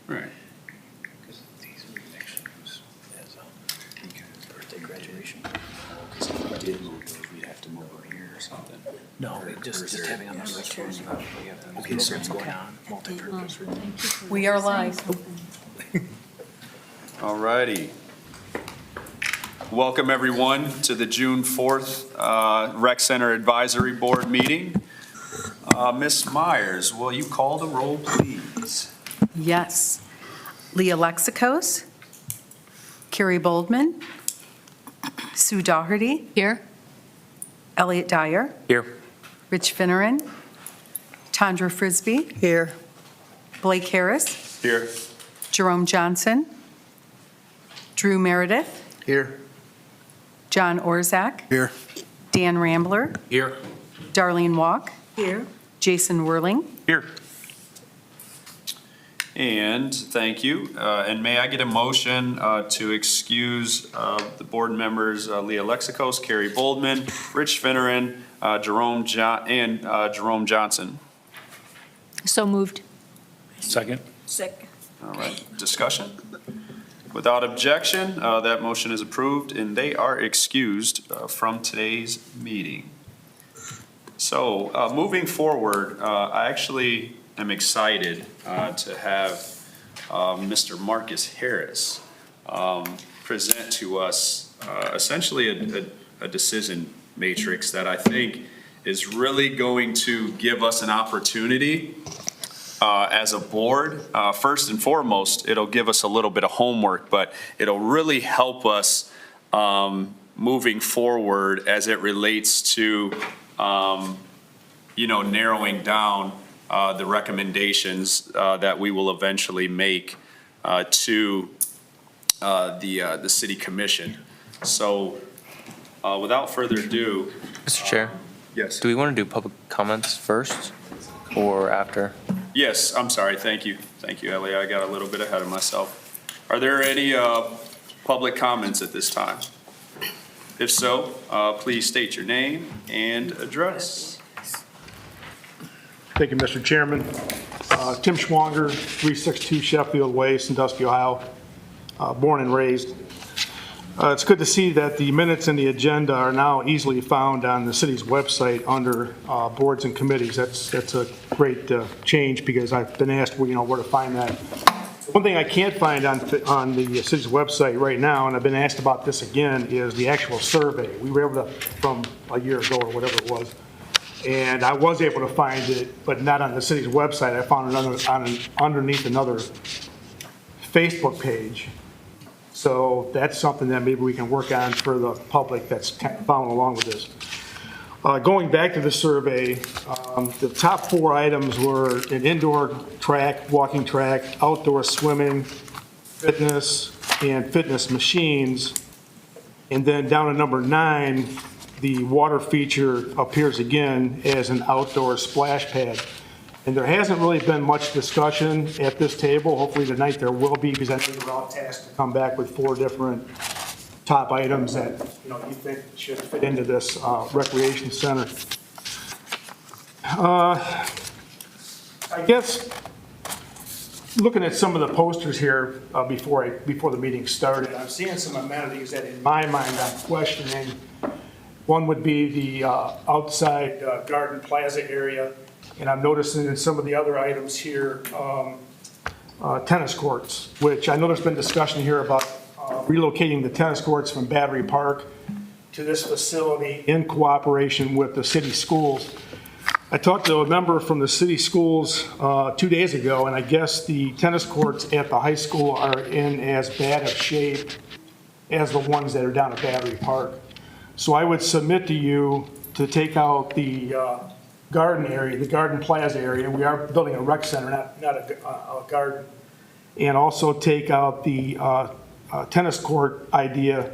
Right. Because these would actually use as birthday graduation. Because if we did move those, we'd have to move them here or something. No, just having on the records. Okay, so it's going on, multi-purpose room. We are live. All righty. Welcome, everyone, to the June 4th Rec Center Advisory Board meeting. Ms. Myers, will you call the roll, please? Yes. Leah Lexicos, Carrie Boldman, Sue Doherty, Here. Elliot Dyer, Here. Rich Finneran, Tondra Frisbee, Here. Blake Harris, Here. Jerome Johnson, Drew Meredith, Here. John Orzak, Here. Dan Rambler, Here. Darlene Walk. Here. Jason Whirling. Here. And thank you. And may I get a motion to excuse the board members Leah Lexicos, Carrie Boldman, Rich Finneran, Jerome Johnson. So moved. Second. All right, discussion? Without objection, that motion is approved, and they are excused from today's meeting. So, moving forward, I actually am excited to have Mr. Marcus Harris present to us essentially a decision matrix that I think is really going to give us an opportunity as a board. First and foremost, it'll give us a little bit of homework, but it'll really help us moving forward as it relates to, narrowing down the recommendations that we will eventually make to the city commission. So without further ado. Mr. Chair, Yes. do we want to do public comments first or after? Yes, I'm sorry, thank you. Thank you, Ellie, I got a little bit ahead of myself. Are there any public comments at this time? If so, please state your name and address. Thank you, Mr. Chairman. Tim Schwanger, 362 Sheffield Way, Sandusky, Ohio, born and raised. It's good to see that the minutes and the agenda are now easily found on the city's website under boards and committees. That's a great change because I've been asked, where to find that. One thing I can't find on the city's website right now, and I've been asked about this again, is the actual survey. We were able to, from a year ago or whatever it was, and I was able to find it, but not on the city's website. I found it underneath another Facebook page. So that's something that maybe we can work on for the public that's following along with this. Going back to the survey, the top 4 items were an indoor track, walking track, outdoor swimming, fitness, and fitness machines. And then down to number 9, the water feature appears again as an outdoor splash pad. And there hasn't really been much discussion at this table. Hopefully tonight there will be, because I think we're all tasked to come back with 4 different top items that you think should fit into this recreation center. I guess looking at some of the posters here before the meeting started, I'm seeing some amenities that in my mind I'm questioning. One would be the outside garden plaza area. And I'm noticing in some of the other items here, tennis courts, which I know there's been discussion here about relocating the tennis courts from Battery Park to this facility in cooperation with the city schools. I talked to a member from the city schools 2 days ago, and I guess the tennis courts at the high school are in as bad of shape as the ones that are down at Battery Park. So I would submit to you to take out the garden area, the garden plaza area. We are building a rec center, not a garden. And also take out the tennis court idea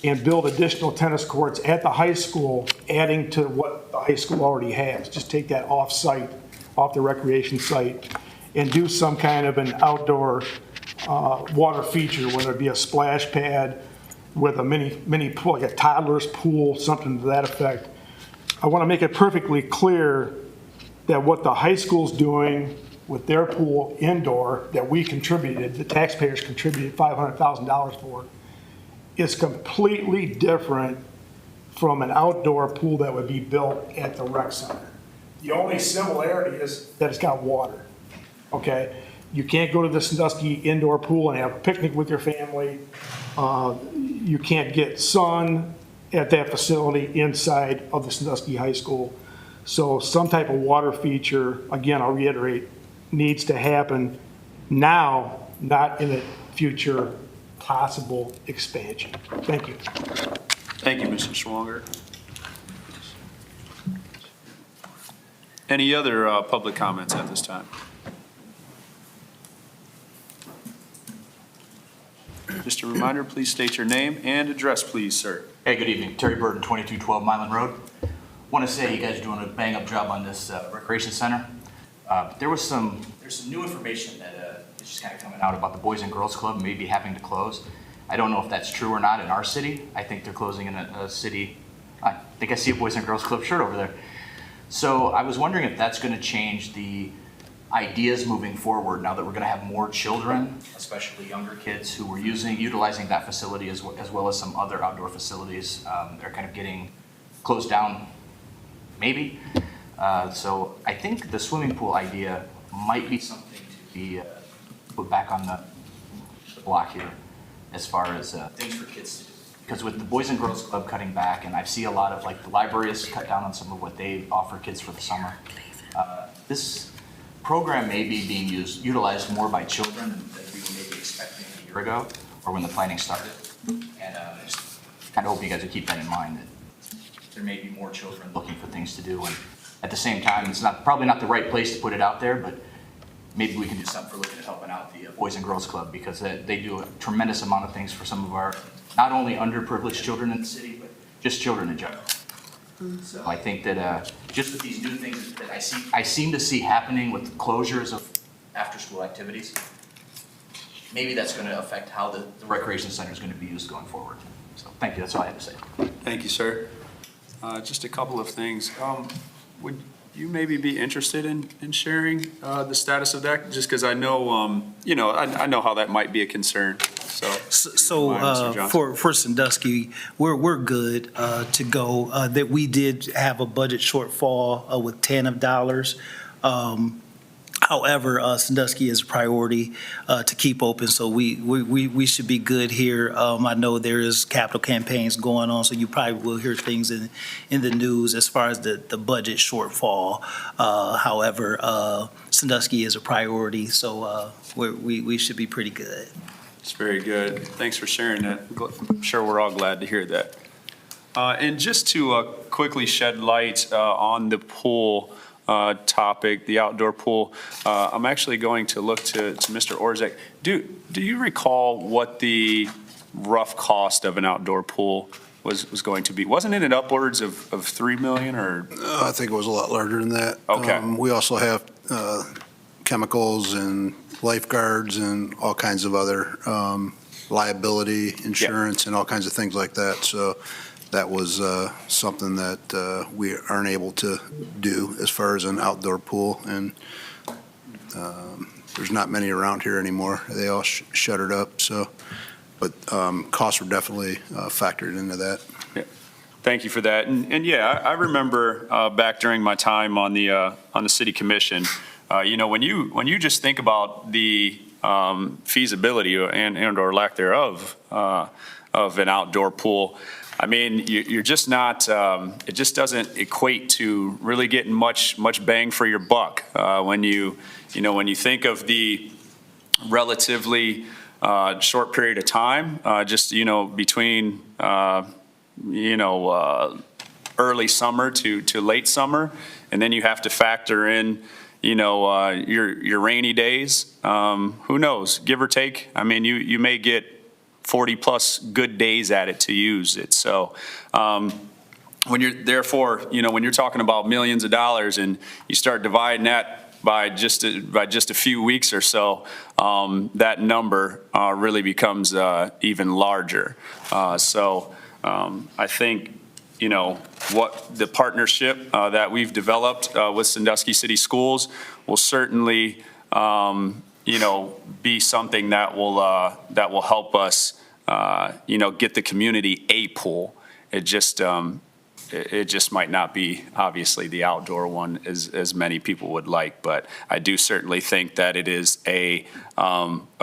and build additional tennis courts at the high school, adding to what the high school already has. Just take that off-site, off the recreation site, and do some kind of an outdoor water feature, whether it be a splash pad with a mini pool, like a toddler's pool, something to that effect. I want to make it perfectly clear that what the high school's doing with their pool indoor that we contributed, the taxpayers contributed $500,000 for, is completely different from an outdoor pool that would be built at the rec center. The only similarity is that it's got water, okay? You can't go to the Sandusky indoor pool and have a picnic with your family. You can't get sun at that facility inside of the Sandusky High School. So some type of water feature, again, I'll reiterate, needs to happen now, not in a future possible expansion. Thank you. Thank you, Mr. Schwanger. Any other public comments at this time? Just a reminder, please state your name and address, please, sir. Hey, good evening. Terry Burton, 2212 Mylan Road. Want to say you guys are doing a bang-up job on this recreation center. There's some new information that is just kind of coming out about the Boys and Girls Club maybe having to close. I don't know if that's true or not in our city. I think they're closing in a city. I think I see a Boys and Girls Club shirt over there. So I was wondering if that's going to change the ideas moving forward now that we're going to have more children, especially younger kids who were utilizing that facility as well as some other outdoor facilities. They're kind of getting closed down, maybe. So I think the swimming pool idea might be something to be put back on the block here as far as things for kids to do. Because with the Boys and Girls Club cutting back, and I see a lot of, like, the library has cut down on some of what they offer kids for the summer. This program may be being utilized more by children than we were maybe expecting a year ago or when the planning started. And I just kind of hope you guys would keep that in mind, that there may be more children looking for things to do. And at the same time, it's probably not the right place to put it out there, but maybe we can do something for looking at helping out the Boys and Girls Club, because they do a tremendous amount of things for some of our not only underprivileged children in the city, but just children in general. So I think that just with these new things that I seem to see happening with closures of after-school activities, maybe that's going to affect how the recreation center is going to be used going forward. So thank you. That's all I have to say. Thank you, sir. Just a couple of things. Would you maybe be interested in sharing the status of that? Just because I know, I know how that might be a concern. So Mr. Johnson. For Sandusky, we're good to go. That we did have a budget shortfall with $10. However, Sandusky is a priority to keep open, so we should be good here. I know there is capital campaigns going on, so you probably will hear things in the news as far as the budget shortfall. However, Sandusky is a priority, so we should be pretty good. It's very good. Thanks for sharing that. I'm sure we're all glad to hear that. And just to quickly shed light on the pool topic, the outdoor pool, I'm actually going to look to Mr. Orzech. Do you recall what the rough cost of an outdoor pool was going to be? Wasn't it upwards of $3 million or? I think it was a lot larger than that. Okay. We also have chemicals and lifeguards and all kinds of other liability insurance and all kinds of things like that. So that was something that we aren't able to do as far as an outdoor pool. And there's not many around here anymore. They all shuttered up. So, but costs were definitely factored into that. Yeah. Thank you for that. And yeah, I remember back during my time on the city commission, when you just think about the feasibility and or lack thereof of an outdoor pool, I mean, you're just not. It just doesn't equate to really getting much bang for your buck when you think of the relatively short period of time, just between early summer to late summer, and then you have to factor in your rainy days. Who knows? Give or take. I mean, you may get 40 plus good days at it to use it. So when you're talking about millions of dollars and you start dividing that by just a few weeks or so, that number really becomes even larger. So I think what the partnership that we've developed with Sandusky City Schools will certainly be something that will help us, get the community a pool. It just might not be, obviously, the outdoor one as many people would like, but I do certainly think that it is a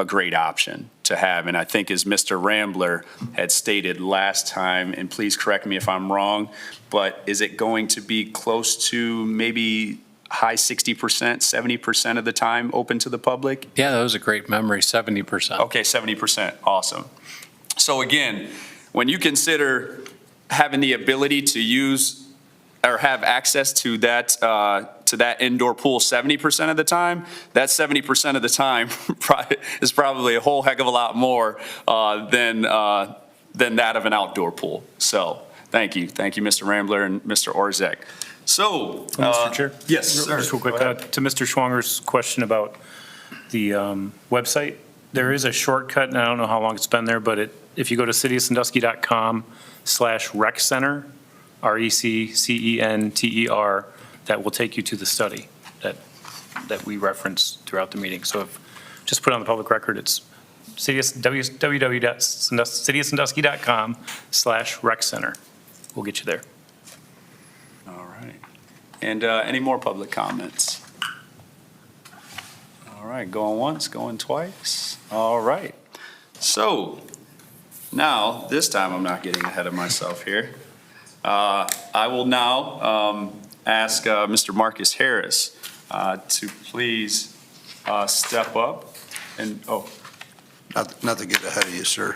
great option to have. And I think as Mr. Rambler had stated last time, and please correct me if I'm wrong, but is it going to be close to maybe high 60%, 70% of the time open to the public? Yeah, that was a great memory, 70%. Okay, 70%, awesome. So again, when you consider having the ability to use or have access to that indoor pool 70% of the time, that 70% of the time is probably a whole heck of a lot more than that of an outdoor pool. So thank you, Mr. Rambler and Mr. Orzek. So, Mr. Chair? yes, sir. Just real quick, Go ahead. to Mr. Schwanger's question about the website, there is a shortcut, and I don't know how long it's been there, but if you go to cityofsandusky.com/rec center, RECCENTER, that will take you to the study that we referenced throughout the meeting. So just put it on the public record, it's www.cityofsandusky.com/rec center. We'll get you there. All right. And any more public comments? All right, going once, going twice. All right. So now, this time I'm not getting ahead of myself here. I will now ask Mr. Marcus Harris to please step up and, Not to get ahead of you, sir.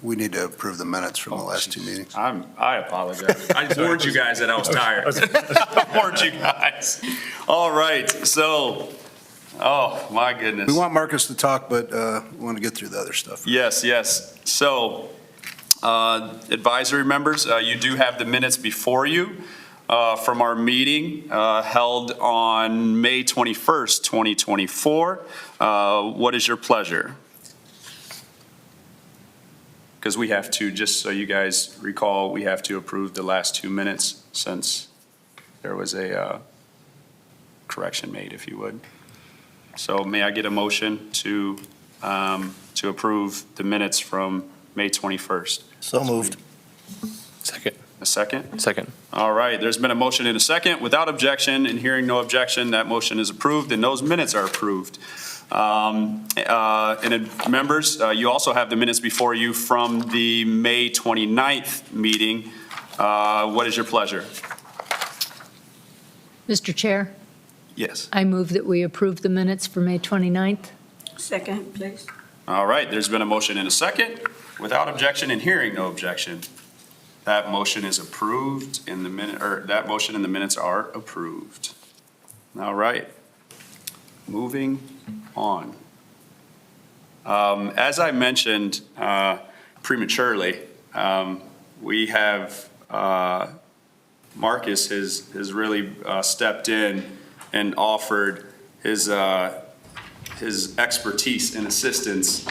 We need to approve the minutes from the last two meetings. I apologize. I warned you guys that I was tired. I warned you guys. All right, so, oh, my goodness. We want Marcus to talk, but we want to get through the other stuff. Yes. So, advisory members, you do have the minutes before you from our meeting held on May 21st, 2024. What is your pleasure? Because we have to, just so you guys recall, we have to approve the last 2 minutes since there was a correction made, if you would. So may I get a motion to approve the minutes from May 21st? So moved. Second. A second? Second. All right, there's been a motion and a second. Without objection, and hearing no objection, that motion is approved, and those minutes are approved. Members, you also have the minutes before you from the May 29th meeting. What is your pleasure? Mr. Chair, Yes. I move that we approve the minutes for May 29th. Second, please. All right, there's been a motion and a second. Without objection and hearing no objection, that motion is approved in the minute, or that motion and the minutes are approved. All right. Moving on. As I mentioned prematurely, we have, Marcus has really stepped in and offered his expertise and assistance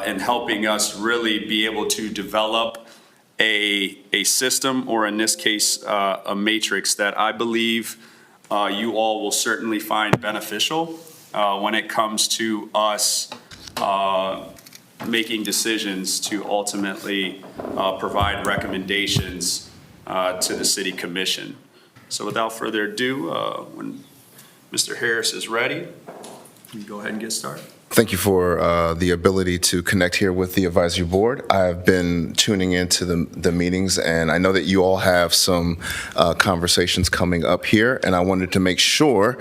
in helping us really be able to develop a system, or in this case, a matrix that I believe you all will certainly find beneficial when it comes to us making decisions to ultimately provide recommendations to the city commission. So without further ado, when Mr. Harris is ready, you can go ahead and get started. Thank you for the ability to connect here with the advisory board. I've been tuning into the meetings, and I know that you all have some conversations coming up here, and I wanted to make sure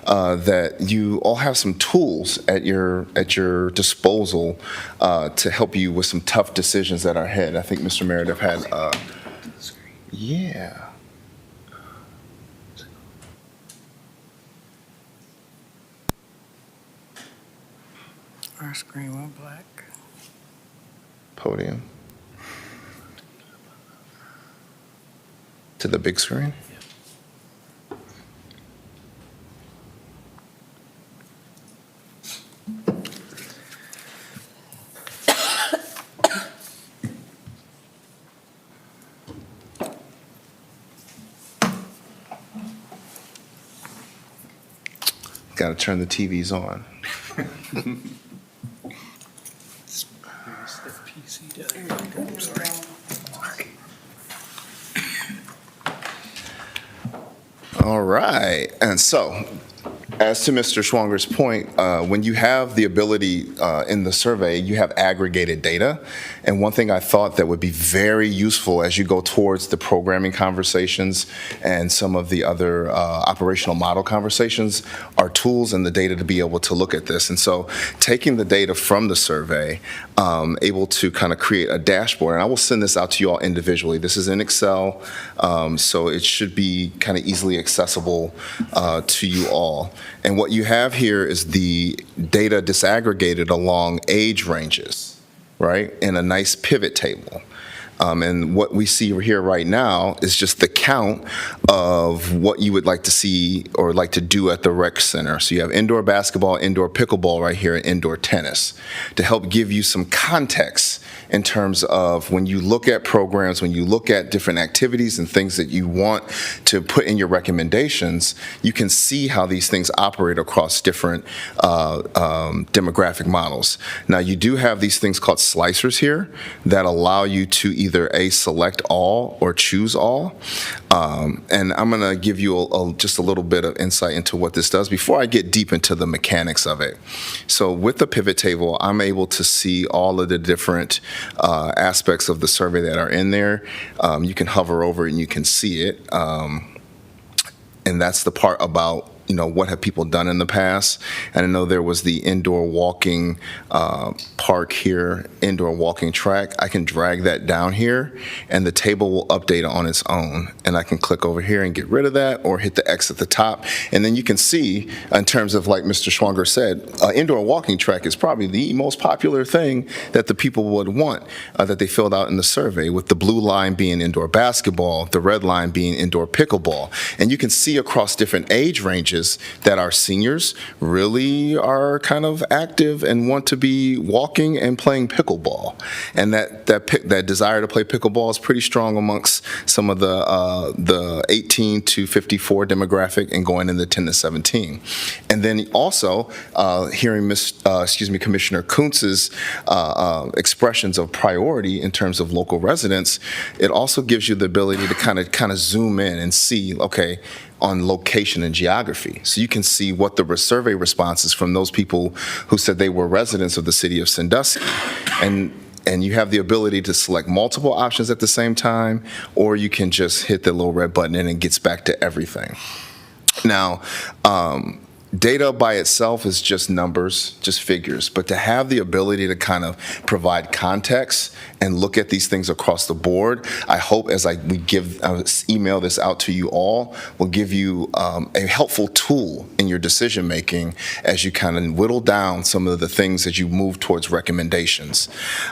that you all have some tools at your disposal to help you with some tough decisions that are ahead. I think Mr. Meredith had, yeah. Our screen went black. Podium. To the big screen? got to turn the TVs on. All right, and so, as to Mr. Schwanger's point, when you have the ability in the survey, you have aggregated data. And one thing I thought that would be very useful as you go towards the programming conversations and some of the other operational model conversations are tools and the data to be able to look at this. And so taking the data from the survey, able to kind of create a dashboard, and I will send this out to you all individually. This is in Excel, so it should be kind of easily accessible to you all. And what you have here is the data disaggregated along age ranges, right, in a nice pivot table. And what we see here right now is just the count of what you would like to see or like to do at the rec center. So you have indoor basketball, indoor pickleball right here, and indoor tennis to help give you some context in terms of when you look at programs, when you look at different activities and things that you want to put in your recommendations, you can see how these things operate across different demographic models. Now, you do have these things called slicers here that allow you to either select all or choose all. And I'm going to give you just a little bit of insight into what this does before I get deep into the mechanics of it. So with the pivot table, I'm able to see all of the different aspects of the survey that are in there. You can hover over it and you can see it. And that's the part about, you know, what have people done in the past? And I know there was the indoor walking park here, indoor walking track. I can drag that down here, and the table will update on its own. And I can click over here and get rid of that, or hit the X at the top. And then you can see, in terms of, like Mr. Schwanger said, indoor walking track is probably the most popular thing that the people would want that they filled out in the survey, with the blue line being indoor basketball, the red line being indoor pickleball. And you can see across different age ranges that our seniors really are kind of active and want to be walking and playing pickleball. And that desire to play pickleball is pretty strong amongst some of the 18 to 54 demographic and going into 10 to 17. And then also hearing Commissioner Kuntz's expressions of priority in terms of local residents, it also gives you the ability to kind of zoom in and see, okay, on location and geography. So you can see what the survey responses from those people who said they were residents of the city of Sandusky. And you have the ability to select multiple options at the same time, or you can just hit the little red button and it gets back to everything. Now, data by itself is just numbers, just figures, but to have the ability to kind of provide context and look at these things across the board, I hope as we email this out to you all, will give you a helpful tool in your decision making as you kind of whittle down some of the things as you move towards recommendations.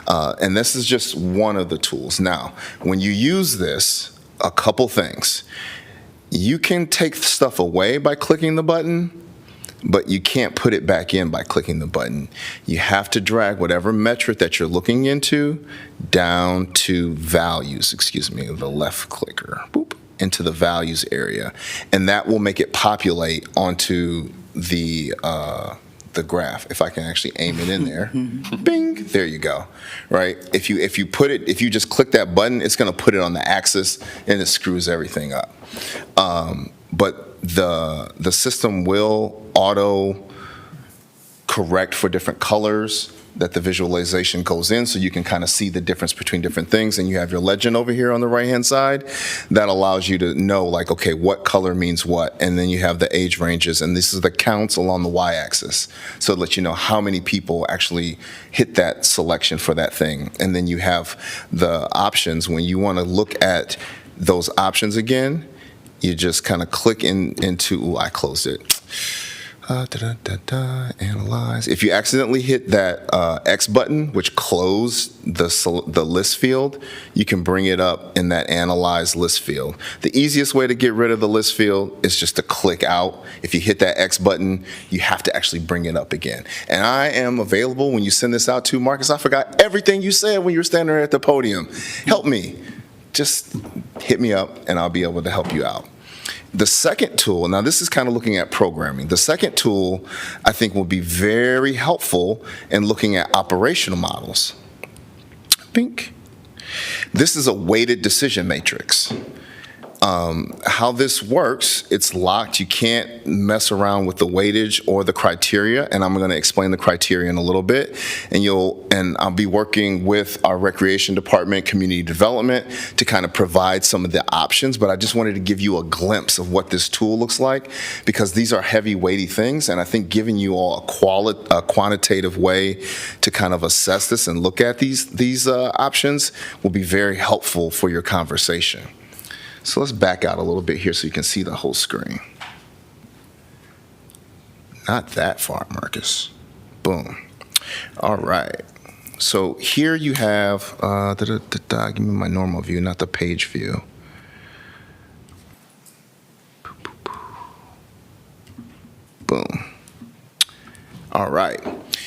And this is just one of the tools. Now, when you use this, a couple things. You can take stuff away by clicking the button, but you can't put it back in by clicking the button. You have to drag whatever metric that you're looking into down to values, the left clicker, boop, into the values area. And that will make it populate onto the graph. If I can actually aim it in there, bing, there you go, right? If you just click that button, it's gonna put it on the axis and it screws everything up. But the system will auto correct for different colors that the visualization goes in, so you can kind of see the difference between different things. And you have your legend over here on the right-hand side that allows you to know, like, okay, what color means what. And then you have the age ranges, and this is the counts along the y-axis. So it lets you know how many people actually hit that selection for that thing. And then you have the options. When you want to look at those options again, you just kind of click into, I closed it. Analyze. If you accidentally hit that X button, which closed the list field, you can bring it up in that Analyze list field. The easiest way to get rid of the list field is just to click out. If you hit that X button, you have to actually bring it up again. And I am available when you send this out to Marcus. I forgot everything you said when you were standing there at the podium. Help me. Just hit me up and I'll be able to help you out. The second tool, now this is kind of looking at programming. The second tool, I think, will be very helpful in looking at operational models. Bink. This is a weighted decision matrix. How this works, it's locked. You can't mess around with the weightage or the criteria, and I'm going to explain the criteria in a little bit. And I'll be working with our recreation department, community development, to kind of provide some of the options. But I just wanted to give you a glimpse of what this tool looks like, because these are heavy, weighty things, and I think giving you all a quantitative way to kind of assess this and look at these options will be very helpful for your conversation. So let's back out a little bit here so you can see the whole screen. Not that far, Marcus. Boom. All right. So here you have, give me my normal view, not the page view. Boom. All right.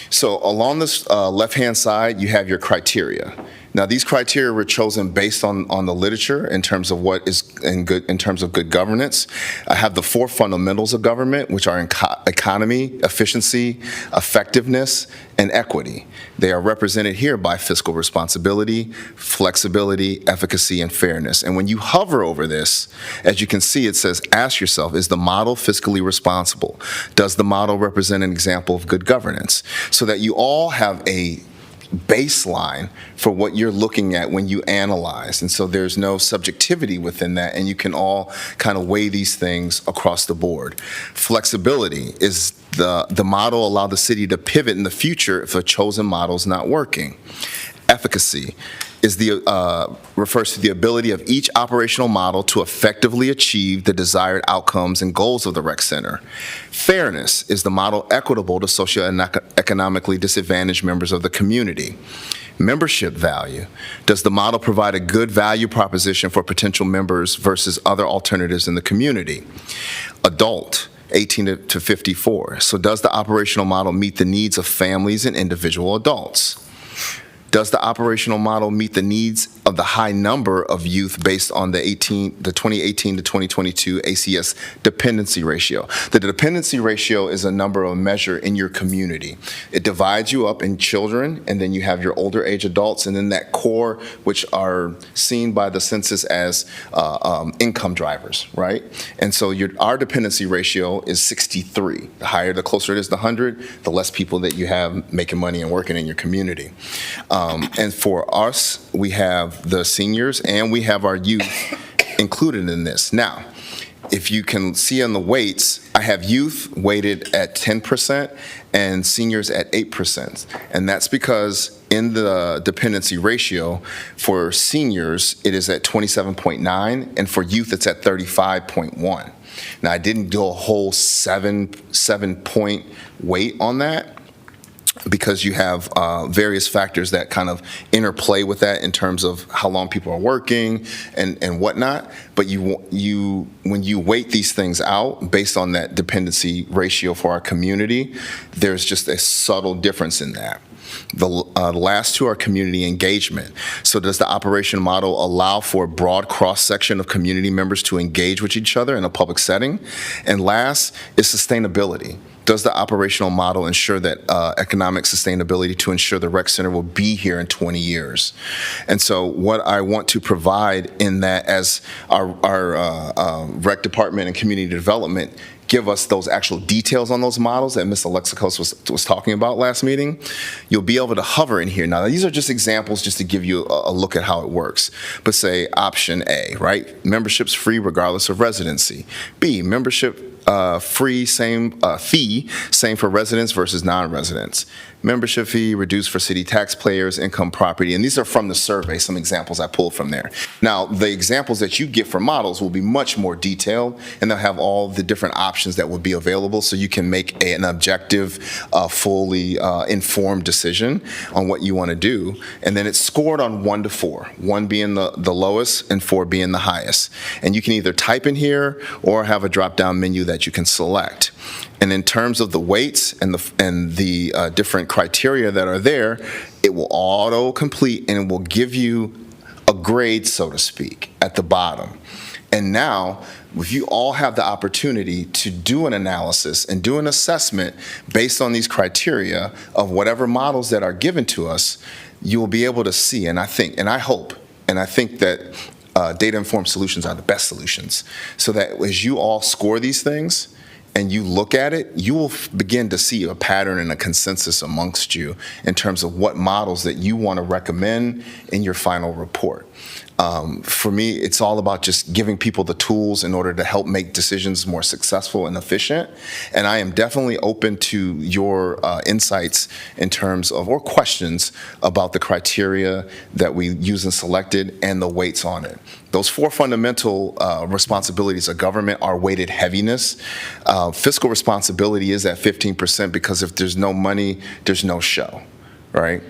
So along this left-hand side, you have your criteria. Now, these criteria were chosen based on the literature in terms of what is in terms of good governance. I have the 4 fundamentals of government, which are economy, efficiency, effectiveness, and equity. They are represented here by fiscal responsibility, flexibility, efficacy, and fairness. And when you hover over this, as you can see, it says, ask yourself, is the model fiscally responsible? Does the model represent an example of good governance? So that you all have a baseline for what you're looking at when you analyze. And so there's no subjectivity within that, and you can all kind of weigh these things across the board. Flexibility is the model allow the city to pivot in the future if a chosen model is not working. Efficacy is refers to the ability of each operational model to effectively achieve the desired outcomes and goals of the rec center. Fairness is the model equitable to socioeconomically disadvantaged members of the community. Membership value. Does the model provide a good value proposition for potential members versus other alternatives in the community? Adult. 18 to 54. So does the operational model meet the needs of families and individual adults? Does the operational model meet the needs of the high number of youth based on the 2018 to 2022 ACS dependency ratio? The dependency ratio is a number of measure in your community. It divides you up in children, and then you have your older age adults, and then that core, which are seen by the census as income drivers, right? And so our dependency ratio is 63. The higher, the closer it is to 100, the less people that you have making money and working in your community. And for us, we have the seniors and we have our youth included in this. Now, if you can see on the weights, I have youth weighted at 10% and seniors at 8%. And that's because in the dependency ratio, for seniors, it is at 27.9, and for youth, it's at 35.1. Now, I didn't do a whole seven point weight on that, because you have various factors that kind of interplay with that in terms of how long people are working and whatnot. But when you weight these things out based on that dependency ratio for our community, there's just a subtle difference in that. The last two are community engagement. So does the operation model allow for a broad cross-section of community members to engage with each other in a public setting? And last is sustainability. Does the operational model ensure that economic sustainability to ensure the rec center will be here in 20 years? And so what I want to provide in that, as our rec department and community development give us those actual details on those models that Ms. Alexakos was talking about last meeting, you'll be able to hover in here. Now, these are just examples just to give you a look at how it works. But say option A, right? Membership's free regardless of residency. B, membership free, same fee, same for residents versus non-residents. Membership fee reduced for city taxpayers, income property, and these are from the survey, some examples I pulled from there. Now, the examples that you get for models will be much more detailed, and they'll have all the different options that will be available, so you can make an objective, fully informed decision on what you want to do. And then it's scored on 1 to 4, 1 being the lowest and 4 being the highest. And you can either type in here or have a drop-down menu that you can select. And in terms of the weights and the different criteria that are there, it will auto-complete and it will give you a grade, so to speak, at the bottom. And now if you all have the opportunity to do an analysis and do an assessment based on these criteria of whatever models that are given to us, you will be able to see, and I think, and I hope, and I think that data-informed solutions are the best solutions, so that as you all score these things and you look at it, you will begin to see a pattern and a consensus amongst you in terms of what models that you want to recommend in your final report. For me, it's all about just giving people the tools in order to help make decisions more successful and efficient. And I am definitely open to your insights in terms of, or questions about the criteria that we use and selected and the weights on it. Those four fundamental responsibilities of government are weighted heaviness. Fiscal responsibility is at 15% because if there's no money, there's no show, right?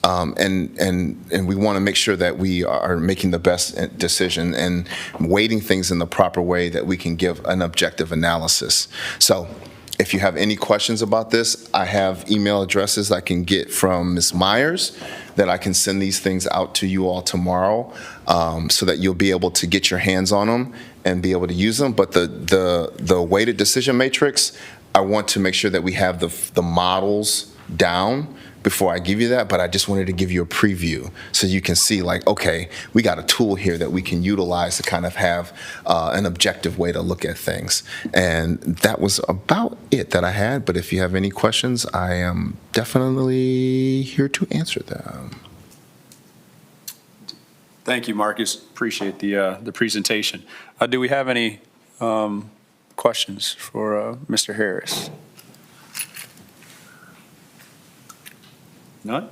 And we want to make sure that we are making the best decision and weighting things in the proper way that we can give an objective analysis. So if you have any questions about this, I have email addresses I can get from Ms. Myers that I can send these things out to you all tomorrow so that you'll be able to get your hands on them and be able to use them. But the weighted decision matrix, I want to make sure that we have the models down before I give you that, but I just wanted to give you a preview so you can see, like, okay, we got a tool here that we can utilize to kind of have an objective way to look at things. And that was about it that I had, but if you have any questions, I am definitely here to answer them. Thank you, Marcus. Appreciate the presentation. Do we have any questions for Mr. Harris? None?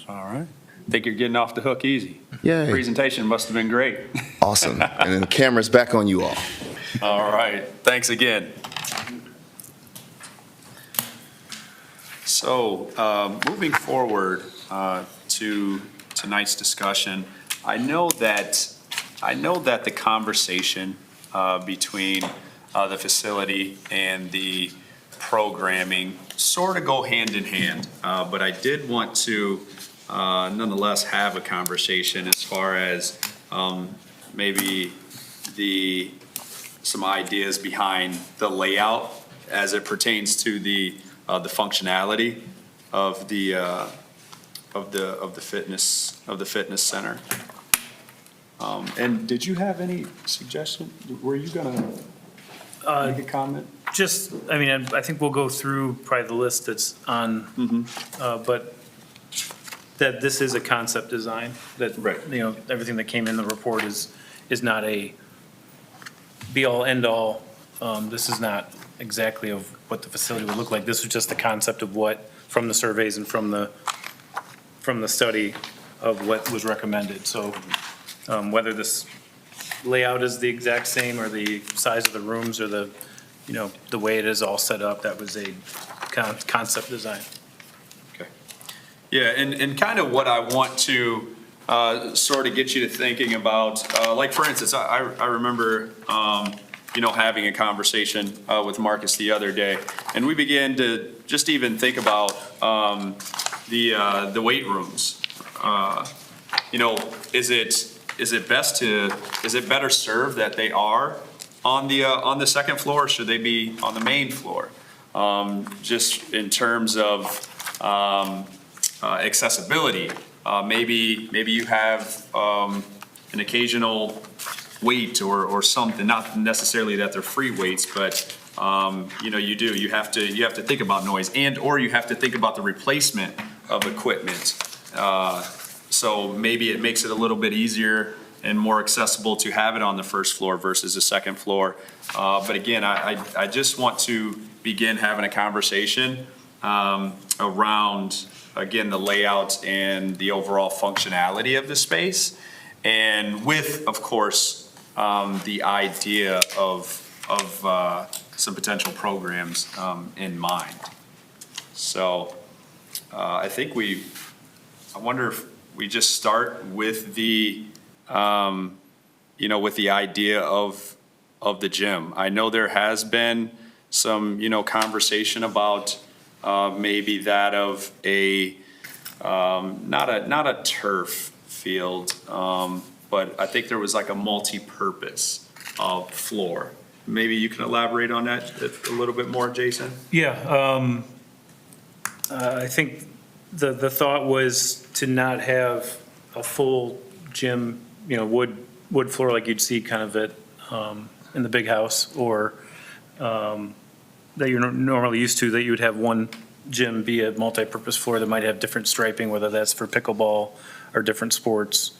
All right. I think you're getting off the hook easy. Yay. Presentation must have been great. Awesome. And then the camera's back on you all. All right. Thanks again. So moving forward to tonight's discussion, I know that the conversation between the facility and the programming sort of go hand in hand, but I did want to nonetheless have a conversation as far as maybe some ideas behind the layout as it pertains to the functionality of the fitness center. And did you have any suggestion? Were you gonna make a comment? Just, I mean, I think we'll go through probably the list that's on, but that this is a concept design, that, Right. you know, everything that came in the report is not a be-all, end-all. This is not exactly of what the facility would look like. This was just the concept of what, from the surveys and from the study of what was recommended. So whether this layout is the exact same or the size of the rooms or the, you know, the way it is all set up, that was a concept design. Okay. Yeah, and kind of what I want to sort of get you to thinking about, like for instance, I remember, you know, having a conversation with Marcus the other day, and we began to just even think about the weight rooms. You know, is it better served that they are on the second floor, or should they be on the main floor? Just in terms of accessibility, maybe you have an occasional weight or something, not necessarily that they're free weights, but you know, you have to think about noise, and or you have to think about the replacement of equipment. So maybe it makes it a little bit easier and more accessible to have it on the first floor versus the second floor. But again, I just want to begin having a conversation around, again, the layout and the overall functionality of the space. And with, of course, the idea of some potential programs in mind. So I think I wonder if we just start with the, you know, with the idea of the gym. I know there has been some, you know, conversation about maybe that of a, not a turf field, but I think there was like a multi-purpose floor. maybe you can elaborate on that a little bit more, Jason? Yeah, I think the thought was to not have a full gym, wood floor like you'd see kind of at, in the big house, or that you're normally used to, that you would have one gym be a multi-purpose floor that might have different striping, whether that's for pickleball or different sports.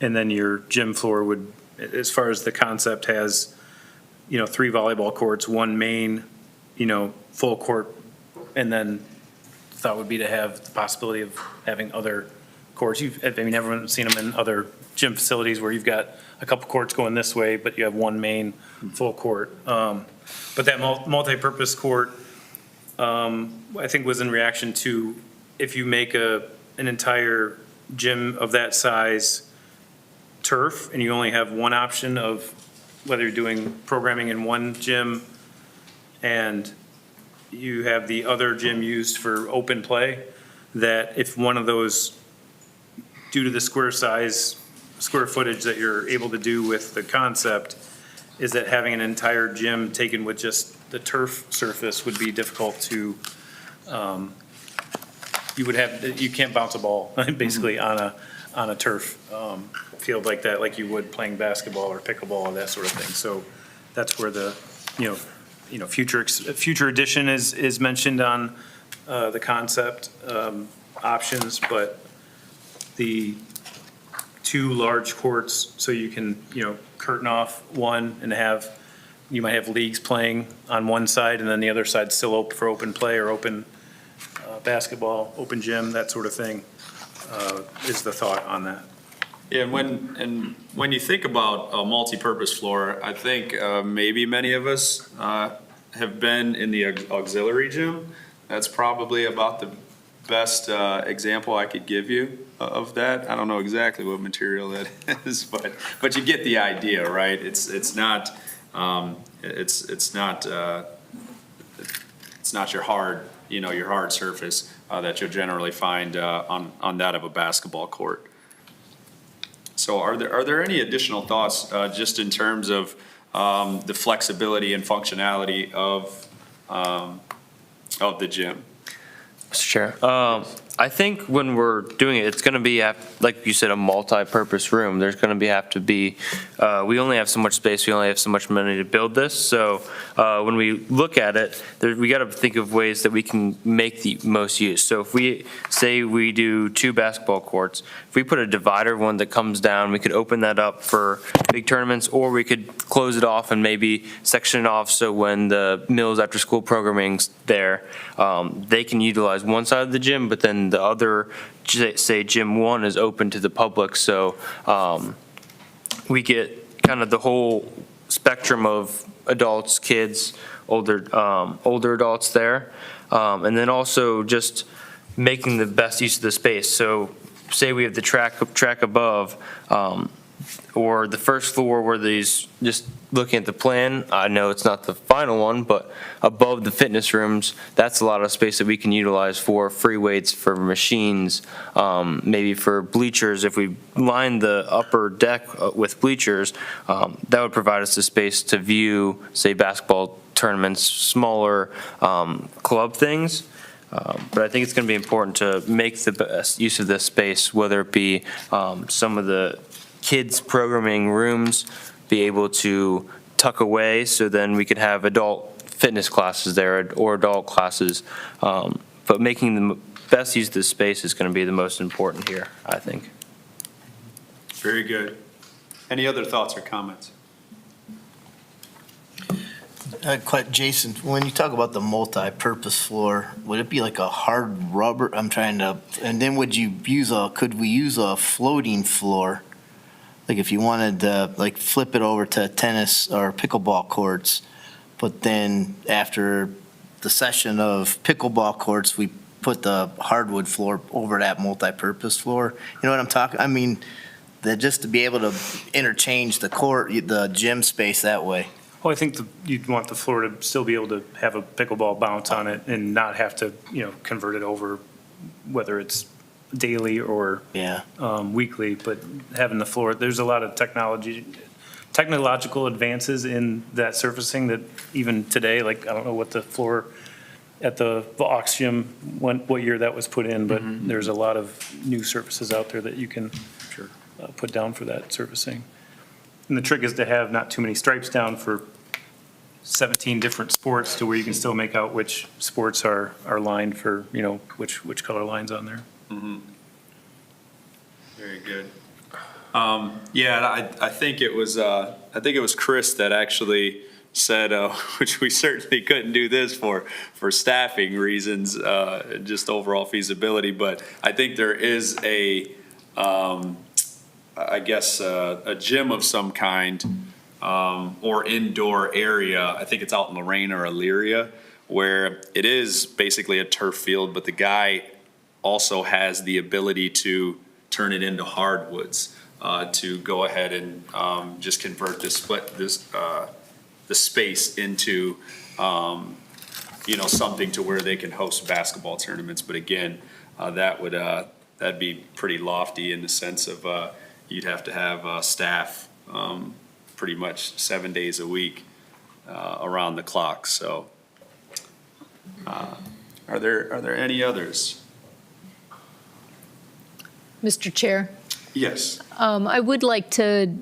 And then your gym floor would, as far as the concept, has, 3 volleyball courts, one main, full court, and then thought would be to have the possibility of having other courts. Everyone's seen them in other gym facilities where you've got a couple courts going this way, but you have one main full court. But that multi-purpose court, I think was in reaction to if you make an entire gym of that size turf and you only have one option of whether you're doing programming in one gym and you have the other gym used for open play, that if one of those, due to the square footage that you're able to do with the concept, is that having an entire gym taken with just the turf surface would be difficult to, you can't bounce a ball basically on a turf field like that, like you would playing basketball or pickleball or that sort of thing. So that's where the, future edition is mentioned on the concept options, but the 2 large courts, so you can, curtain off one and you might have leagues playing on one side and then the other side still open for open play or open basketball, open gym, that sort of thing, is the thought on that. Yeah, and when you think about a multi-purpose floor, I think maybe many of us have been in the auxiliary gym. That's probably about the best example I could give you of that. I don't know exactly what material that is, but you get the idea, right? It's not your hard, your hard surface that you'll generally find on that of a basketball court. So are there any additional thoughts just in terms of the flexibility and functionality of the gym? Mr. Chair, I think when we're doing it, it's going to be, like you said, a multi-purpose room. There's going to have to be, we only have so much space, we only have so much money to build this. So when we look at it, we got to think of ways that we can make the most use. So if we say we do 2 basketball courts, if we put a divider, one that comes down, we could open that up for big tournaments, or we could close it off and maybe section it off so when the Mills after school programming's there, they can utilize one side of the gym, but then the other, say gym 1 is open to the public, so we get kind of the whole spectrum of adults, kids, older adults there, and then also just making the best use of the space. So say we have the track above, or the first floor where these, just looking at the plan, I know it's not the final one, but above the fitness rooms, that's a lot of space that we can utilize for free weights, for machines, maybe for bleachers. If we line the upper deck with bleachers, that would provide us the space to view, say, basketball tournaments, smaller club things. But I think it's going to be important to make the best use of this space, whether it be some of the kids' programming rooms, be able to tuck away, so then we could have adult fitness classes there or adult classes. But making the best use of this space is going to be the most important here, I think. Very good. Any other thoughts or comments? Jason, when you talk about the multi-purpose floor, would it be like a hard rubber? And then could we use a floating floor? Like if you wanted to like flip it over to tennis or pickleball courts, but then after the session of pickleball courts, we put the hardwood floor over that multi-purpose floor. You know what I'm talking? I mean, just to be able to interchange the gym space that way. Well, I think you'd want the floor to still be able to have a pickleball bounce on it and not have to, convert it over, whether it's daily or weekly, but having the floor, there's a lot of technology technological advances in that surfacing that even today, like, I don't know what the floor at the Ox Gym, what year that was put in, but there's a lot of new surfaces out there that you can put down for that surfacing. And the trick is to have not too many stripes down for 17 different sports to where you can still make out which sports are lined for, you know, which color line's on there. Very good. Yeah, I think it was Chris that actually said, which we certainly couldn't do this for staffing reasons, just overall feasibility, but I think there is I guess, a gym of some kind, or indoor area. I think it's out in Lorraine or Elyria, where it is basically a turf field, but the guy also has the ability to turn it into hardwoods, to go ahead and just convert the space into, something to where they can host basketball tournaments. But again, that'd be pretty lofty in the sense of, you'd have to have staff pretty much 7 days a week around the clock. So are there any others? Mr. Chair, Yes. I would like to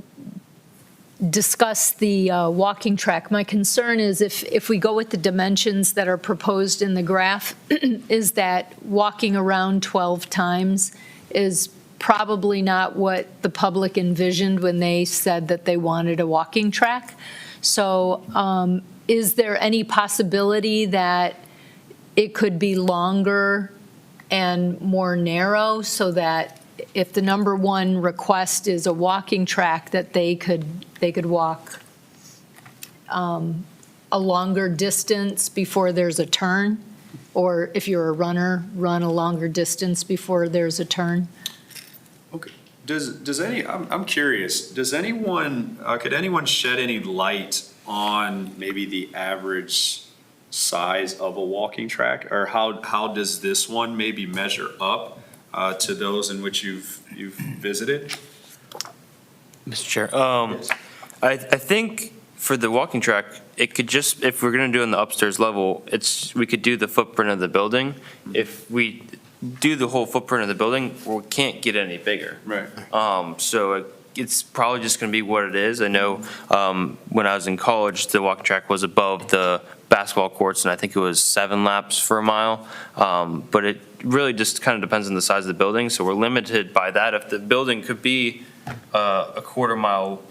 discuss the walking track. My concern is if we go with the dimensions that are proposed in the graph, is that walking around 12 times is probably not what the public envisioned when they said that they wanted a walking track. So is there any possibility that it could be longer and more narrow so that if the number one request is a walking track, that they could walk a longer distance before there's a turn? Or if you're a runner, run a longer distance before there's a turn? Okay. I'm curious, could anyone shed any light on maybe the average size of a walking track? Or how does this one maybe measure up to those in which you've visited? Mr. Chair, I think for the walking track, it could just, if we're gonna do it in the upstairs level, we could do the footprint of the building. If we do the whole footprint of the building, we can't get any bigger. Right. So it's probably just gonna be what it is. I know, when I was in college, the walking track was above the basketball courts, and I think it was 7 laps for a mile. But it really just kind of depends on the size of the building, so we're limited by that. If the building could be a quarter mile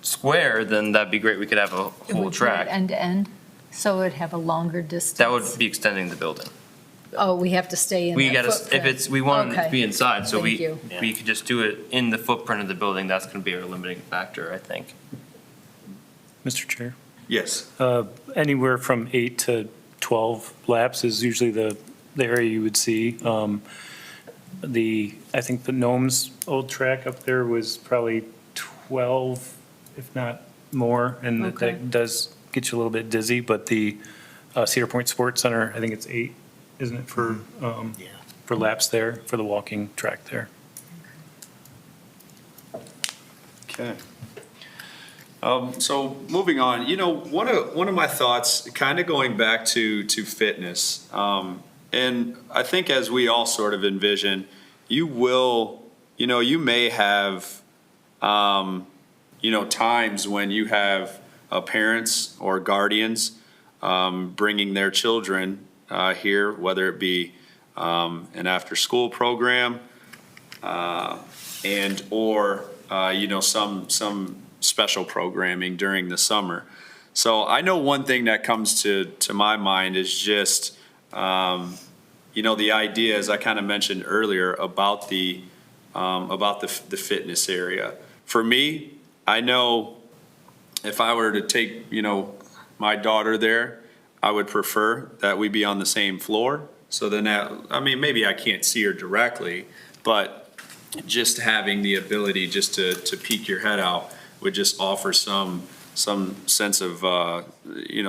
square, then that'd be great. We could have a It whole would be track. End to end, so it'd have a longer distance? That would be extending the building. Oh, we have to stay in We that gotta, footprint. we want it to Okay. be inside, so Thank you. we could just do it in the footprint of the building. That's gonna be our limiting factor, I think. Mr. Chair? Yes. Anywhere from 8 to 12 laps is usually the area you would see. I think the Gnomes old track up there was probably 12, if not more, and Okay. that does get you a little bit dizzy, but the Cedar Point Sports Center, I think it's 8, isn't it, for laps there, for the walking track there? Okay. So moving on, one of my thoughts, kind of going back to fitness, and I think as we all sort of envision, you may have, times when you have parents or guardians bringing their children here, whether it be an after-school program or some special programming during the summer. So I know one thing that comes to my mind is just, the idea, as I kind of mentioned earlier, about the fitness area. For me, I know if I were to take, my daughter there, I would prefer that we be on the same floor. So then maybe I can't see her directly, but just having the ability just to peek your head out would just offer some sense of,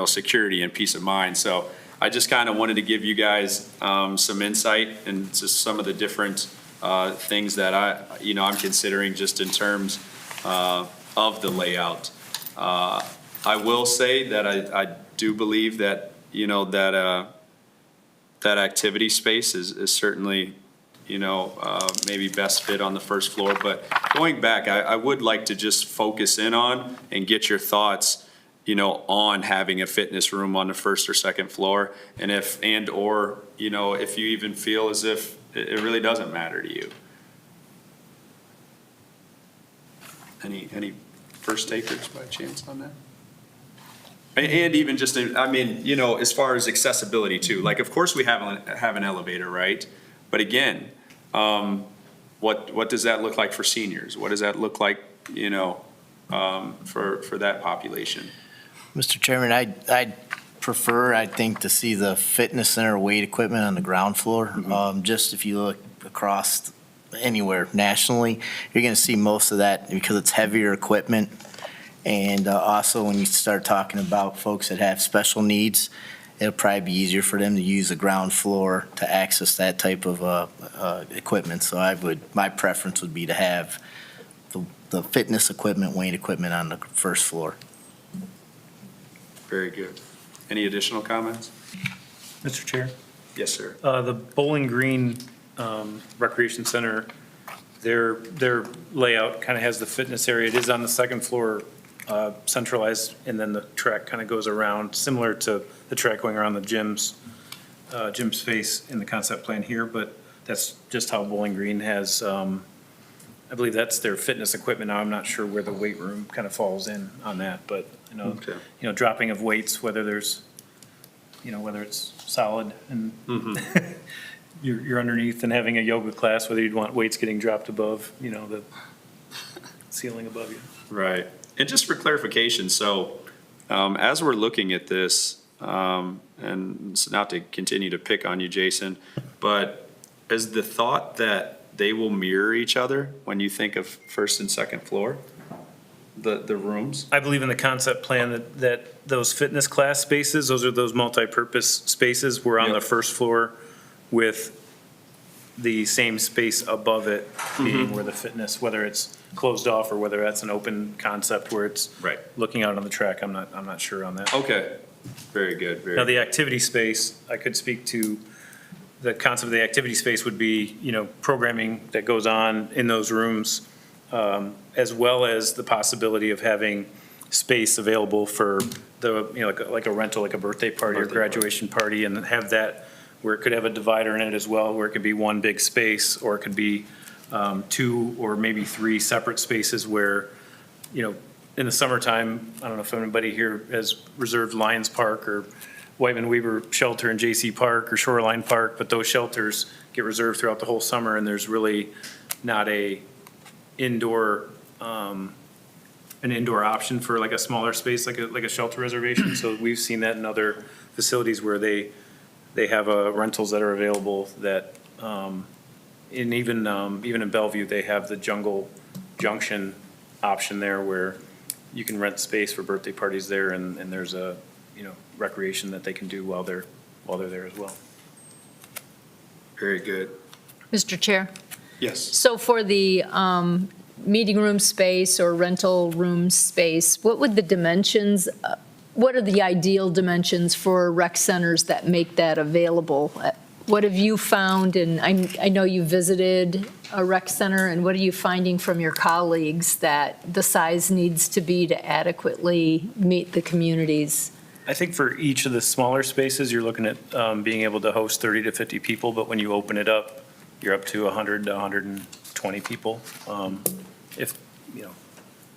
security and peace of mind. So I just kind of wanted to give you guys some insight into some of the different things that I'm considering just in terms of the layout. I will say that I do believe that, you know, that activity space is certainly, you know, maybe best fit on the first floor. But going back, I would like to just focus in on and get your thoughts, you know, on having a fitness room on the first or second floor. And or, you know, if you even feel as if it really doesn't matter to you. Any first takers by chance on that? And even just, I mean, you know, as far as accessibility too, like, of course we have an elevator, right? But again, what does that look like for seniors? What does that look like, you know, for that population? Mr. Chairman, I'd prefer, I think, to see the fitness center weight equipment on the ground floor. Just if you look across anywhere nationally, you're going to see most of that because it's heavier equipment. And also, when you start talking about folks that have special needs, it'll probably be easier for them to use the ground floor to access that type of equipment. So my preference would be to have the fitness equipment, weight equipment on the first floor. Very good. Any additional comments? Mr. Chair? Yes, sir. The Bowling Green Recreation Center, their layout kind of has the fitness area. It is on the second floor, centralized, and then the track kind of goes around, similar to the track going around the gym space in the concept plan here, but that's just how Bowling Green has, I believe that's their fitness equipment now. I'm not sure where the weight room kind of falls in on that, but, Okay. dropping of weights, whether there's, whether it's solid and you're underneath, and having a yoga class, whether you'd want weights getting dropped above, the ceiling above you. Right. And just for clarification, so as we're looking at this, and it's not to continue to pick on you, Jason, but is the thought that they will mirror each other when you think of first and second floor, the rooms? I believe in the concept plan that those fitness class spaces, those are those multi-purpose spaces, were on Yep. the first floor with the same space above it being where the fitness, whether it's closed off or whether that's an open concept where it's Right. looking out on the track. I'm not sure on that. Okay. Very good. Very Now, the activity space, I could speak to, the concept of the activity space would be, programming that goes on in those rooms, as well as the possibility of having space available for the, like a rental, like a birthday party or Birthday party. graduation party, and have that where it could have a divider in it as well, where it could be one big space, or it could be two or maybe three separate spaces where, in the summertime, I don't know if anybody here has reserved Lions Park or Wyman Weaver Shelter in J.C. Park or Shoreline Park, but those shelters get reserved throughout the whole summer, and there's really not an indoor option for like a smaller space, like a shelter reservation. So we've seen that in other facilities where they have rentals that are available that, and even in Bellevue, they have the Jungle Junction option there where you can rent space for birthday parties there, and there's a, recreation that they can do while they're there as well. Very good. Mr. Chair? Yes. So for the meeting room space or rental room space, what would the dimensions, what are the ideal dimensions for rec centers that make that available? What have you found, and I know you visited a rec center, and what are you finding from your colleagues that the size needs to be to adequately meet the community's? I think for each of the smaller spaces, you're looking at being able to host 30 to 50 people, but when you open it up, you're up to 100 to 120 people. If,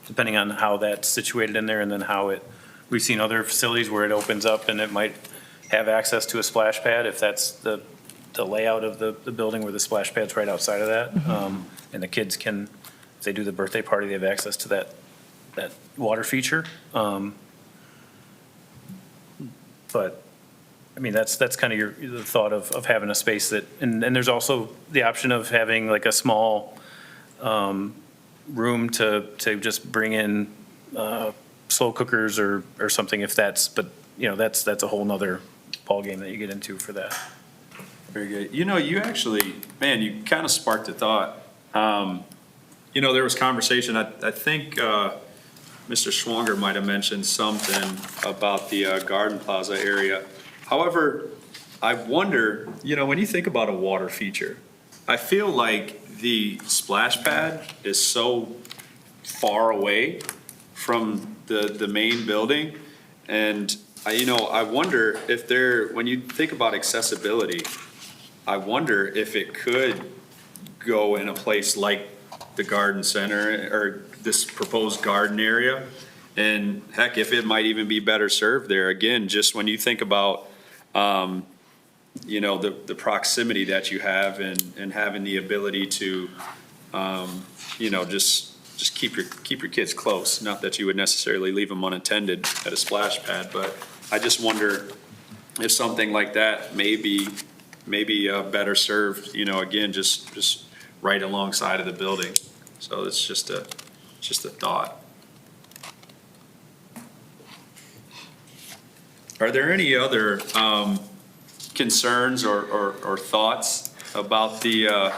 depending on how that's situated in there, and then we've seen other facilities where it opens up and it might have access to a splash pad, if that's the layout of the building where the splash pad's right outside of that. And the kids can, if they do the birthday party, they have access to that water feature. But, I mean, that's kind of the thought of having a space that, and there's also the option of having like a small room to just bring in slow cookers or something if that's, but, that's a whole nother ballgame that you get into for that. Very good. You actually, man, you kind of sparked a thought. There was conversation, I think Mr. Schwanger might have mentioned something about the Garden Plaza area. However, I wonder, when you think about a water feature, I feel like the splash pad is so far away from the main building. And I wonder if when you think about accessibility, I wonder if it could go in a place like the garden center or this proposed garden area. And heck, if it might even be better served there. Again, just when you think about, the proximity that you have and having the ability to, just keep your kids close. Not that you would necessarily leave them unattended at a splash pad, but I just wonder if something like that may be better served, again, just right alongside of the building. So it's just a thought. Are there any other concerns or thoughts about the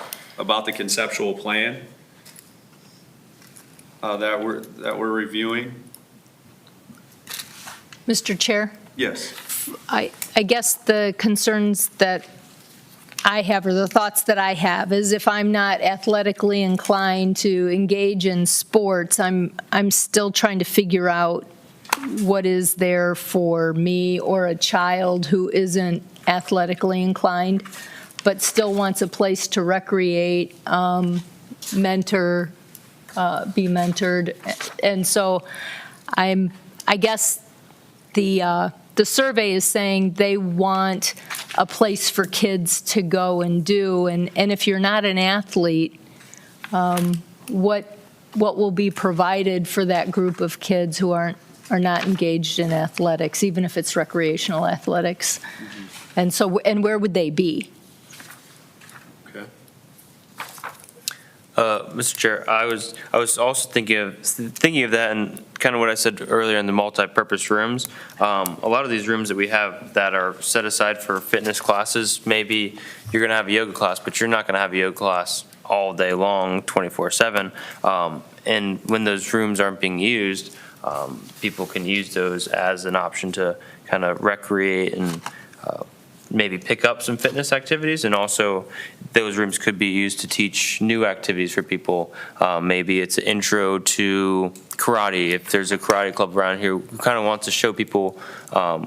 conceptual plan that we're reviewing? Mr. Chair? Yes. I guess the concerns that I have, or the thoughts that I have, is if I'm not athletically inclined to engage in sports, I'm still trying to figure out what is there for me or a child who isn't athletically inclined, but still wants a place to recreate, mentor, be mentored. And so I guess the survey is saying they want a place for kids to go and do. And if you're not an athlete, what will be provided for that group of kids who are not engaged in athletics, even if it's recreational athletics? And so, and where would they be? Okay. Mr. Chair, I was also thinking of that, and kind of what I said earlier in the multi-purpose rooms. A lot of these rooms that we have that are set aside for fitness classes, maybe you're going to have a yoga class, but you're not going to have a yoga class all day long, 24/7. And when those rooms aren't being used, people can use those as an option to kind of recreate and maybe pick up some fitness activities. And also those rooms could be used to teach new activities for people. Maybe it's an intro to karate. If there's a karate club around here who kind of wants to show people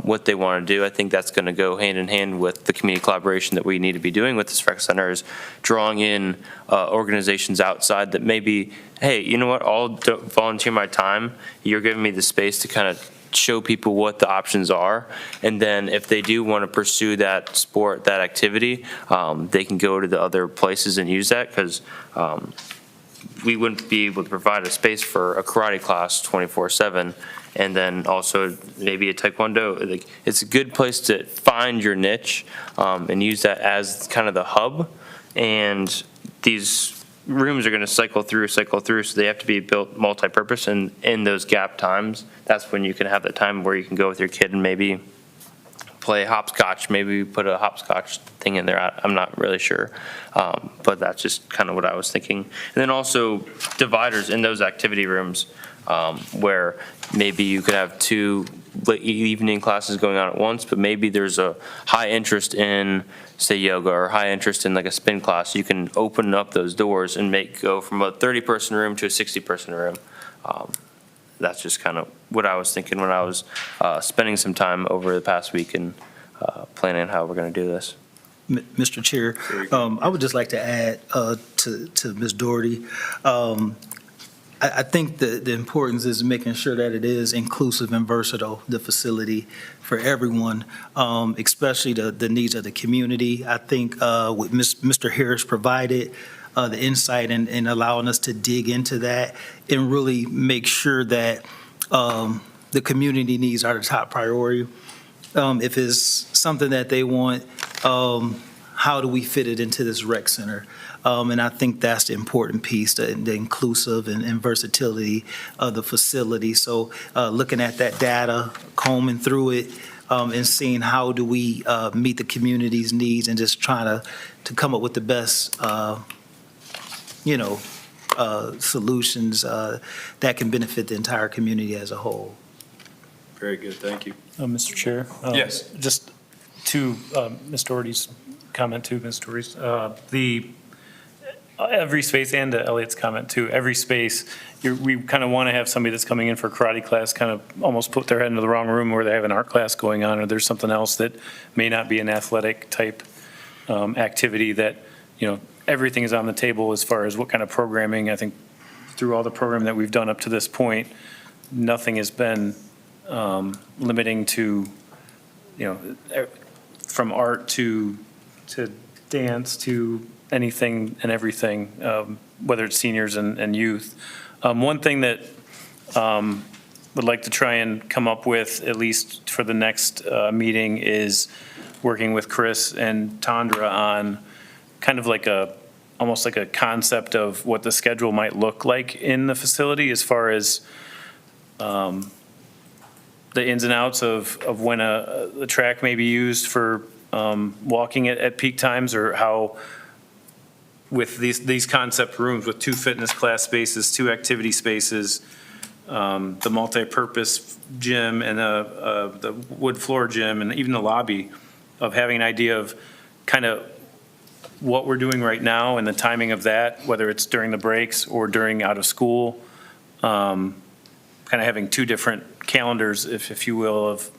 what they want to do, I think that's going to go hand in hand with the community collaboration that we need to be doing with this rec center, is drawing in organizations outside that maybe, hey, you know what, I'll volunteer my time. You're giving me the space to kind of show people what the options are, and then if they do want to pursue that sport, that activity, they can go to the other places and use that, because we wouldn't be able to provide a space for a karate class 24/7, and then also maybe a taekwondo. Like, it's a good place to find your niche and use that as kind of the hub, and these rooms are going to cycle through, so they have to be built multi-purpose, and in those gap times, that's when you can have the time where you can go with your kid and maybe play hopscotch. Maybe put a hopscotch thing in there. I'm not really sure, but that's just kind of what I was thinking. And then also dividers in those activity rooms, where maybe you could have two evening classes going on at once, but maybe there's a high interest in, say, yoga, or high interest in like a spin class. You can open up those doors and go from a 30-person room to a 60-person room. That's just kind of what I was thinking when I was spending some time over the past week and planning how we're going to do this. Mr. Chair, I would just like to add to Ms. Doherty. I think the importance is making sure that it is inclusive and versatile, the facility, for everyone, especially the needs of the community. I think what Mr. Harris provided, the insight and allowing us to dig into that and really make sure that the community needs are the top priority. If it's something that they want, how do we fit it into this rec center? And I think that's the important piece, the inclusive and versatility of the facility. So looking at that data, combing through it, and seeing how do we meet the community's needs, and just trying to come up with the best, solutions that can benefit the entire community as a whole. Very good, thank you. Mr. Chair? Yes. Just to Ms. Doherty's comment too, Ms. Doherty's, every space, and to Elliot's comment too, every space, we kind of want to have somebody that's coming in for karate class kind of almost put their head into the wrong room where they have an art class going on, or there's something else that may not be an athletic type activity that, everything is on the table as far as what kind of programming. I think through all the programming that we've done up to this point, nothing has been limiting to, from art to dance to anything and everything, whether it's seniors and youth. One thing that would like to try and come up with, at least for the next meeting, is working with Chris and Tandra on kind of like almost like a concept of what the schedule might look like in the facility as far as the ins and outs of when the track may be used for walking at peak times, or how with these concept rooms with 2 fitness class spaces, 2 activity spaces, the multi-purpose gym and the wood floor gym, and even the lobby, of having an idea of kind of what we're doing right now and the timing of that, whether it's during the breaks or during out of school, kind of having 2 different calendars, if you will, of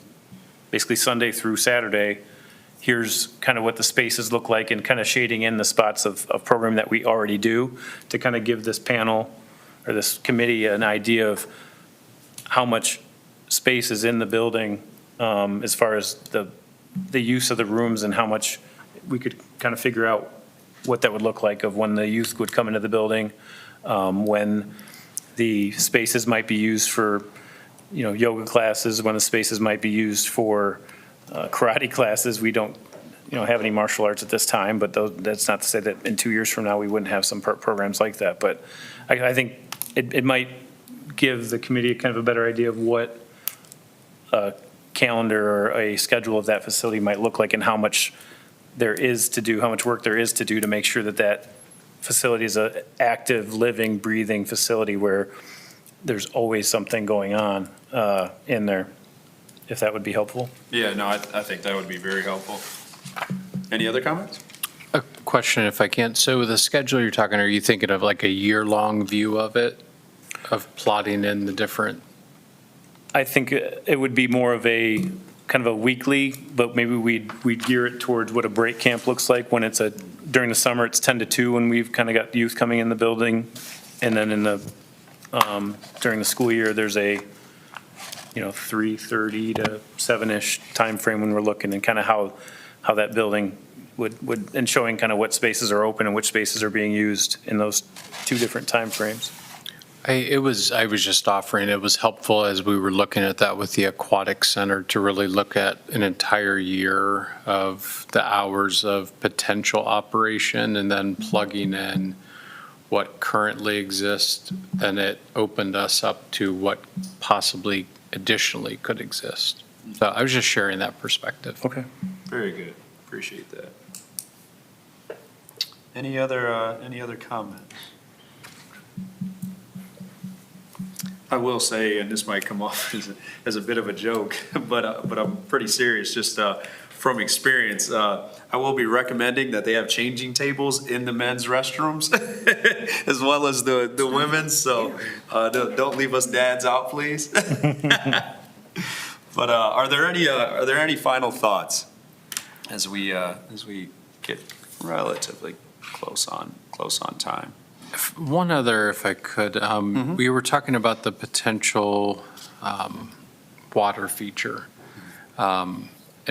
basically Sunday through Saturday. Here's kind of what the spaces look like, and kind of shading in the spots of programming that we already do, to kind of give this panel or this committee an idea of how much space is in the building, as far as the use of the rooms, and how much we could kind of figure out what that would look like of when the youth would come into the building, when the spaces might be used for, yoga classes, when the spaces might be used for karate classes. We don't, have any martial arts at this time, but that's not to say that in 2 years from now we wouldn't have some programs like that. But I think it might give the committee kind of a better idea of what a calendar or a schedule of that facility might look like, and how much there is to do, how much work there is to do to make sure that that facility is an active, living, breathing facility where there's always something going on in there, if that would be helpful. Yeah, no, I think that would be very helpful. Any other comments? A question, if I can. So the schedule you're talking, are you thinking of like a year-long view of it, of plotting in the different? I think it would be more of a kind of a weekly, but maybe we'd gear it towards what a break camp looks like when it's during the summer, it's 10 to 2 when we've kind of got youth coming in the building. And then during the school year, there's a 3:30 to 7-ish timeframe when we're looking, and kind of how that building would, and showing kind of what spaces are open and which spaces are being used in those 2 different timeframes. I was just offering, it was helpful as we were looking at that with the aquatic center to really look at an entire year of the hours of potential operation, and then plugging in what currently exists. Then it opened us up to what possibly additionally could exist. So I was just sharing that perspective. Okay. Very good, appreciate that. Any other comments? I will say, and this might come off as a bit of a joke, but I'm pretty serious, just from experience. I will be recommending that they have changing tables in the men's restrooms as well as the women's, so don't leave us dads out, please. But are there any final thoughts as we get relatively close on time? One other, if I could, we were talking about the potential water feature. And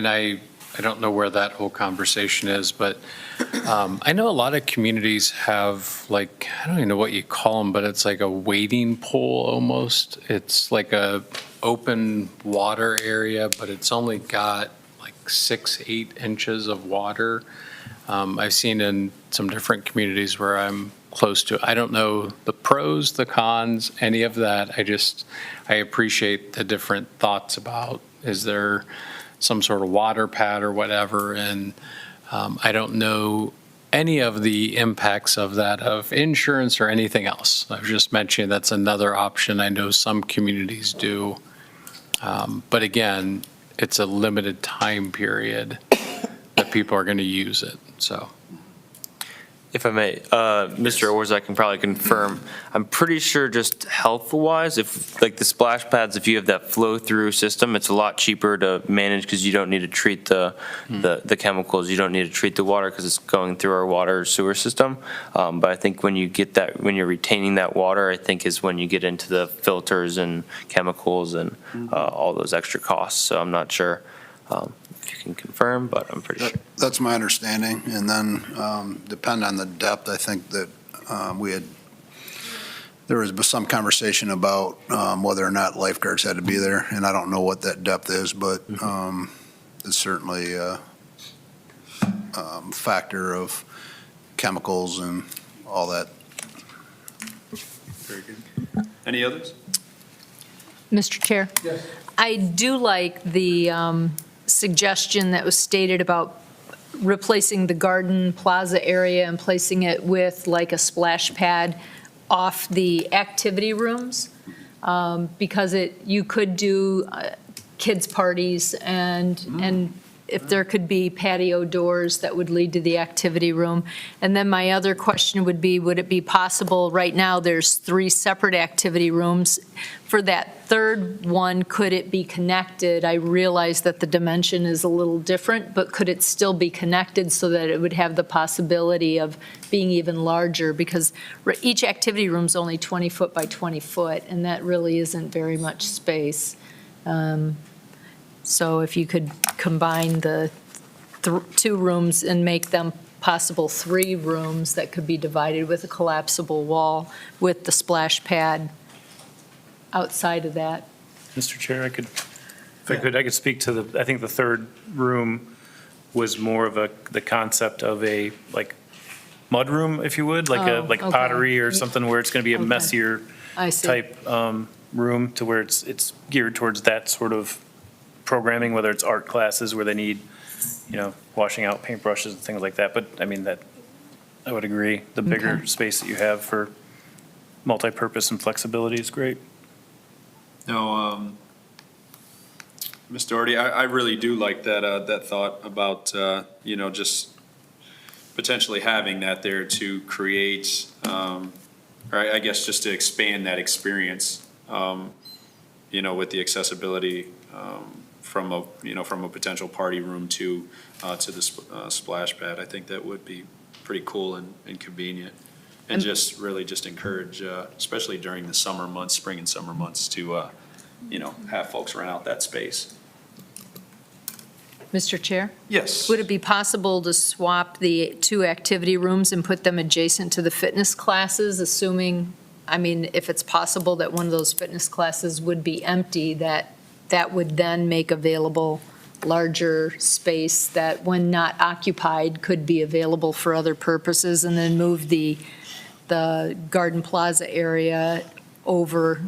I don't know where that whole conversation is, but I know a lot of communities have, like, I don't even know what you call them, but it's like a wading pool almost. It's like a open water area, but it's only got like 6-8 inches of water. I've seen in some different communities where I'm close to. I don't know the pros, the cons, any of that. I appreciate the different thoughts about, is there some sort of water pad or whatever? And I don't know any of the impacts of that, of insurance or anything else. I was just mentioning that's another option I know some communities do. But again, it's a limited time period that people are going to use it, so. If I may, Mr. Orzak can probably confirm, I'm pretty sure just health-wise, if, like the splash pads, if you have that flow-through system, it's a lot cheaper to manage because you don't need to treat the chemicals, you don't need to treat the water because it's going through our water sewer system. But I think when you get that, when you're retaining that water, I think is when you get into the filters and chemicals and all those extra costs. So I'm not sure if you can confirm, but I'm pretty sure. That's my understanding. And then, depend on the depth, I think that there was some conversation about whether or not lifeguards had to be there, and I don't know what that depth is, but it's certainly a factor of chemicals and all that. Very good. Any others? Mr. Chair? Yes. I do like the suggestion that was stated about replacing the garden plaza area and placing it with like a splash pad off the activity rooms, because you could do kids' parties and if there could be patio doors that would lead to the activity room. And then my other question would be, would it be possible, right now there's 3 separate activity rooms. For that third one, could it be connected? I realize that the dimension is a little different, but could it still be connected so that it would have the possibility of being even larger? Because each activity room is only 20 foot by 20 foot, and that really isn't very much space. So if you could combine the 2 rooms and make them possible 3 rooms that could be divided with a collapsible wall with the splash pad outside of that. Mr. Chair, I could speak to I think the third room was more of the concept of a, like, mud room, if you would, like a okay. pottery or something where it's going to be a Okay. messier I see. type room to where it's geared towards that sort of programming, whether it's art classes where they need, washing out paintbrushes and things like that. But I mean, that, I would agree, the bigger Okay. space that you have for multi-purpose and flexibility is great. No, Ms. Doherty, I really do like that thought about, just potentially having that there to create, or I guess just to expand that experience, with the accessibility from a potential party room to the splash pad. I think that would be pretty cool and convenient. And just really just encourage, especially during the summer months, spring and summer months, to, have folks rent out that space. Mr. Chair? Yes. Would it be possible to swap the 2 activity rooms and put them adjacent to the fitness classes, assuming, if it's possible that one of those fitness classes would be empty, that would then make available larger space that, when not occupied, could be available for other purposes, and then move the garden plaza area over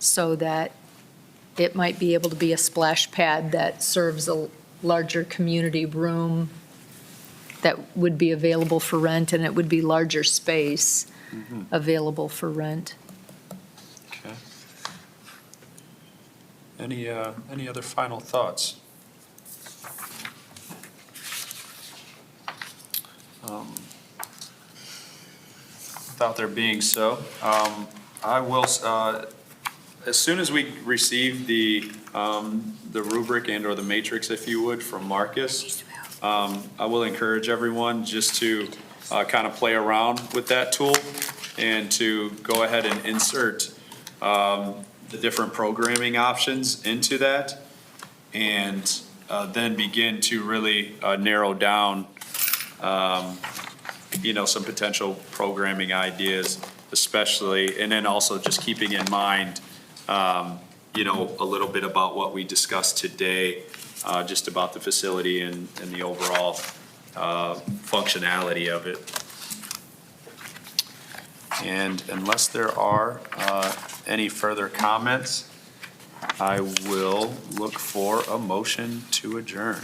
so that it might be able to be a splash pad that serves a larger community room that would be available for rent, and it would be larger space available for rent. Okay. Any other final thoughts? Without there being so, I will, as soon as we receive the rubric and/or the matrix, if you would, from Marcus, I will encourage everyone just to kind of play around with that tool and to go ahead and insert the different programming options into that, and then begin to really narrow down some potential programming ideas, especially, and then also just keeping in mind, a little bit about what we discussed today, just about the facility and the overall functionality of it. And unless there are any further comments, I will look for a motion to adjourn.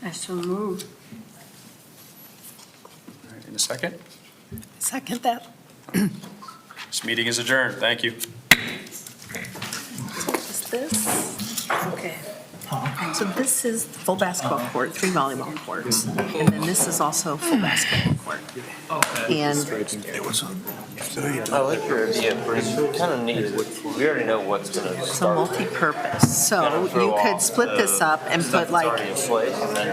I so move. a second? Second that. This meeting is adjourned. Thank you. Is this? Okay. So this is full basketball court, 3 volleyball courts, and then this is also full basketball court. And I like your idea, but it's kind of neat. We already know what's going to so start. multi-purpose. So Kind of throw you could off split this up and put stuff that's like already in place, and then